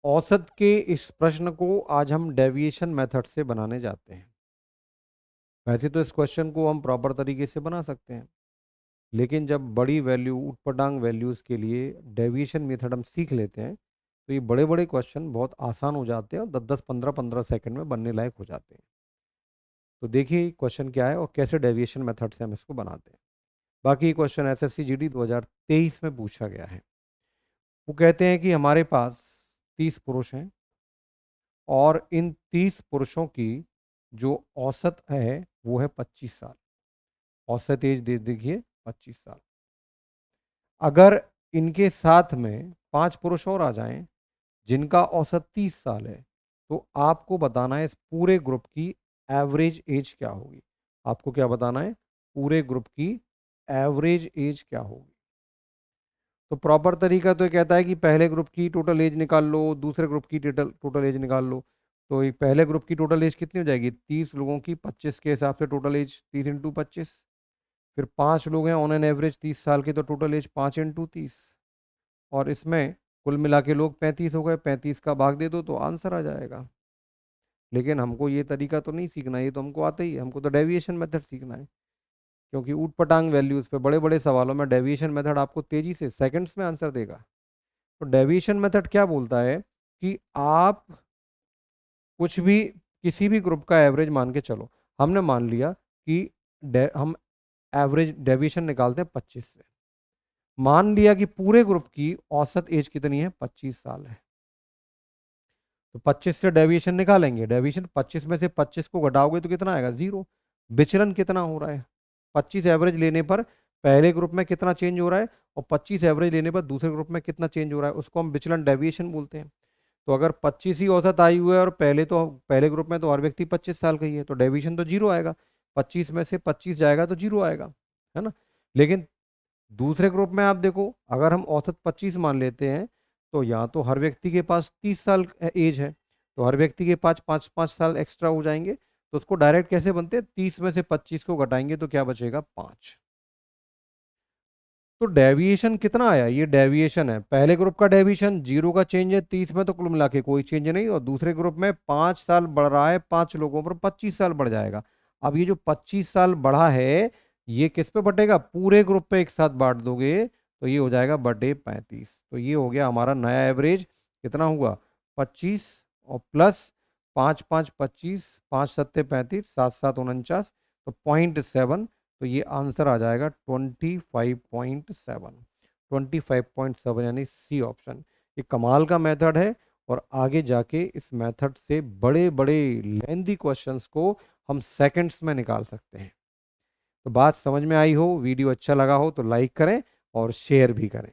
औसत के इस प्रश्न को आज हम डेविएशन मेथड से बनाने जाते हैं। वैसे तो इस क्वेश्चन को हम प्रॉपर तरीके से बना सकते हैं, लेकिन जब बड़ी वैल्यू ऊटपटांग वैल्यूज़ के लिए डेविएशन मेथड हम सीख लेते हैं तो ये बड़े बड़े क्वेश्चन बहुत आसान हो जाते हैं और 10 10 15 15 सेकंड में बनने लायक हो जाते हैं। तो देखिए क्वेश्चन क्या है और कैसे डेविएशन मेथड से हम इसको बनाते हैं। बाकी क्वेश्चन एसएससी जीडी 2023 में पूछा गया है। वो कहते हैं कि हमारे पास 30 पुरुष हैं और इन 30 पुरुषों की जो औसत है वो है 25 साल। औसत एज दे देखिए 25 साल। अगर इनके साथ में 5 पुरुष और आ जाएं जिनका औसत 30 साल है, तो आपको बताना है इस पूरे ग्रुप की एवरेज एज क्या होगी। आपको क्या बताना है? पूरे ग्रुप की एवरेज एज क्या होगी। तो प्रॉपर तरीका तो ये कहता है कि पहले ग्रुप की टोटल एज निकाल लो, दूसरे ग्रुप की टोटल एज निकाल लो। तो ये पहले ग्रुप की टोटल एज कितनी हो जाएगी? 30 लोगों की 25 के हिसाब से टोटल एज 30 इंटू 25। फिर 5 लोग हैं ऑन एन एवरेज 30 साल के, तो टोटल एज 5 इंटू 30। और इसमें कुल मिला के लोग 35 हो गए, 35 का भाग दे दो तो आंसर आ जाएगा। लेकिन हमको ये तरीका तो नहीं सीखना, ये तो हमको आता ही है, हमको तो डेविएशन मेथड सीखना है। क्योंकि ऊट पटांग वैल्यूज पे बड़े बड़े सवालों में डेविएशन मेथड आपको तेजी से सेकंड्स में आंसर देगा। तो डेविएशन मेथड क्या बोलता है कि आप कुछ भी किसी भी ग्रुप का एवरेज मान के चलो। हमने मान लिया कि हम एवरेज डेविएशन निकालते हैं 25 से। मान लिया कि पूरे ग्रुप की औसत एज कितनी है? 25 साल है। तो 25 से डेविएशन निकालेंगे। डेविएशन 25 में से 25 को घटाओगे तो कितना आएगा? 0। विचलन कितना हो रहा है? 25 एवरेज लेने पर पहले ग्रुप में कितना चेंज हो रहा है और 25 एवरेज लेने पर दूसरे ग्रुप में कितना चेंज हो रहा है, उसको हम विचलन डेविएशन बोलते हैं। तो अगर 25 ही औसत आई हुई है और पहले ग्रुप में तो हर व्यक्ति 25 साल का ही है, तो डेविएशन तो 0 आएगा। 25 में से 25 जाएगा तो 0 आएगा, है ना। लेकिन दूसरे ग्रुप में आप देखो, अगर हम औसत 25 मान लेते हैं तो यहाँ तो हर व्यक्ति के पास 30 साल एज है, तो हर व्यक्ति के पास 5 साल एक्स्ट्रा हो जाएंगे। तो उसको डायरेक्ट कैसे बनते हैं? 30 में से 25 को घटाएंगे तो क्या बचेगा? 5। तो डेविएशन कितना आया? ये डेविएशन है। पहले ग्रुप का डेविएशन 0 का चेंज है, 30 में तो कुल मिला के कोई चेंज नहीं। और दूसरे ग्रुप में 5 साल बढ़ रहा है, 5 लोगों पर 25 साल बढ़ जाएगा। अब ये जो 25 साल बढ़ा है ये किस पे बटेगा? पूरे ग्रुप पे एक साथ बांट दोगे तो ये हो जाएगा बटे 35। तो ये हो गया हमारा नया एवरेज। कितना हुआ? 25 और प्लस 5 5 25, 5 7 35, 7 7 49, तो 0.7। तो ये आंसर आ जाएगा 25.7। 25.7 यानी सी ऑप्शन। ये कमाल का मेथड है और आगे जाके इस मेथड से बड़े बड़े लेंदी क्वेश्चंस को हम सेकंड्स में निकाल सकते हैं। तो बात समझ में आई हो, वीडियो अच्छा लगा हो तो लाइक करें और शेयर भी करें।